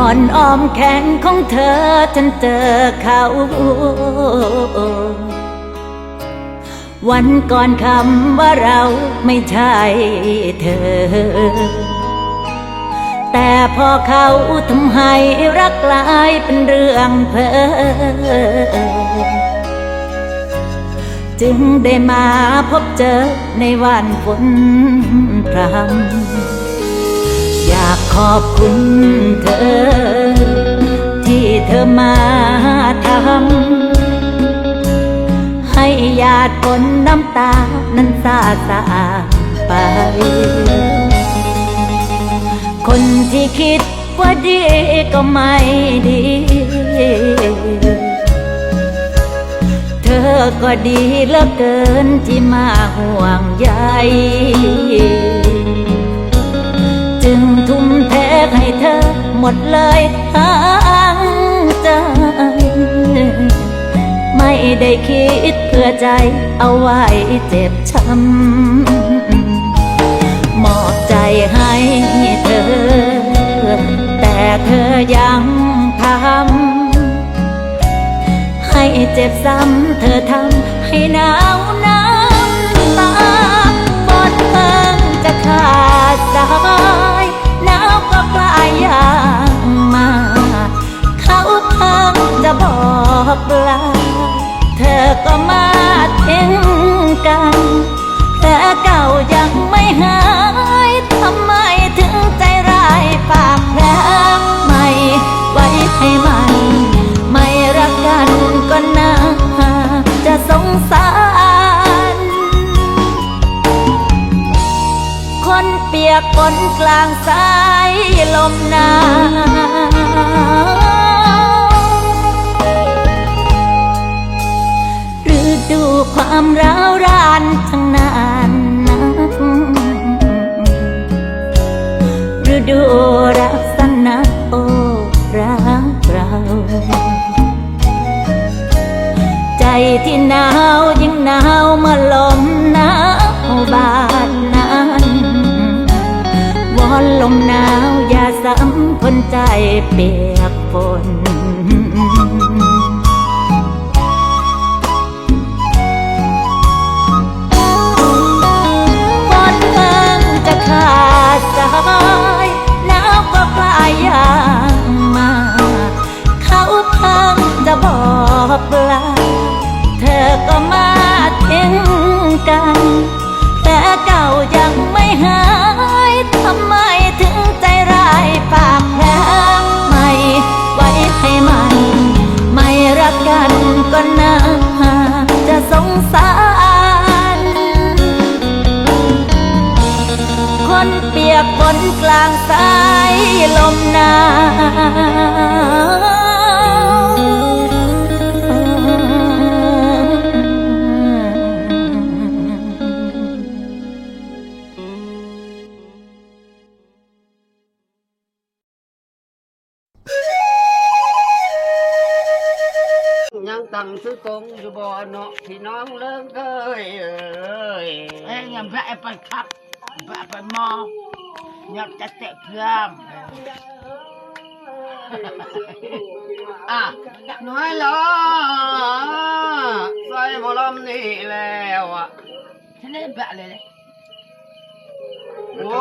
อนอ้อมแขนของเธอฉันเจอเขาวันก่อนคำว่าเราไม่ใช่เธอแต่พอเขาทำให้รักกลายเป็นเรื่องเพ้อจึงได้มาพบเจอในวันฝนพรำอยากขอบคุณเธอที่เธอมาทำให้หยาดฝนน้ำตานั้นสาสางไปคนที่คิดว่าดีก็ไม่ดีเธอก็ดีเหลือเกินที่มาห่วงใยจึงทุ่มเทให้เธอหมดเลยทั้งใจไม่ได้คิดเพื่อใจเอาไว้เจ็บช้ำมอบใจให้เธอแต่เธอยังทำให้เจ็บซ้ำเธอทำให้หนาวน้ำตาฝนเพิ่งจะขาดสายหนาวก็กลายอย่างมาเขาเพิ่งจะบอกลาเธอก็มาทิ้งกันแต่เก่ายังไม่หายทำไมถึงใจร้ายปากแผลไม่ไว้ให้มันไม่รักกันก็น่าจะสงสารคนเปียกฝนกลางสายลมหนาวฤดูความร้าวรานทั้งนั้นนักฤดูรักสนักโอ้รักเราใจที่หนาวยิ่งหนาวเมื่อลมหนาวบาดนั้นวอนลมหนาวอย่าซ้ำคนใจเปียกฝนฝนเพิ่งจะขาดสายหนาวก็กลายอย่างมาเขาเพิ่งจะบอกลาเธอก็มาทิ้งกันแต่เก่ายังไม่หายทำไมถึงใจร้ายปากแผลไม่ไว้ให้มันไม่รักกันก็น่าจะสงสารคนเปียกฝนกลางสายลมหนาวยังตั้งซื้อกงอยู่บ่อเนาะพี่น้องเลิกเอ้ยยังพระไปขับพระไปมออยากจะเตะเพื่อมน้อยเหรอใส่หมอลำนี่แล้วฉันได้แบบเลยโอ้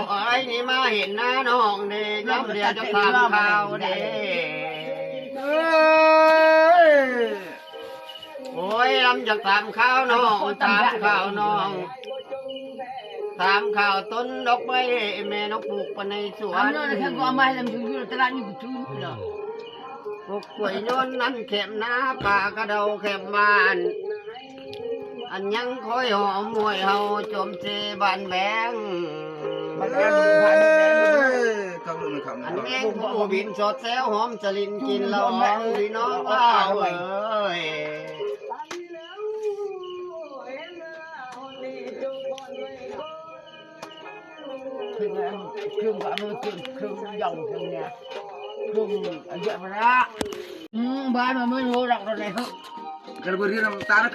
ไอ้นี่มาเห็นหน้าน้องเด้ยับเดียวจะทำข่าวเด้โอ้ยลำจากตามข้าวน้องตามข้าวน้องตามข้าวต้นดอกไม้แม่น้องปลูกไปในสวนนั่นแค่ก็มาให้ลำอยู่ตลาดอยู่กับทุ่งเหรอปลูกกล้วยโยนนั่นเข็มหน้าป่ากระเดาเข็มบานอันยังคอยหอมมวยเฮาจมเจบานแบงอันนี้ผู้บินสดแซวหอมสลินกินเราพี่น้องเล่าเอ้ยเครื่องแบบมันเครื่องยองเครื่องเนี่ยเครื่องเยอะมากบ้านมันไม่รู้หรอกอะไรเหรอ Kalau beri nama tanah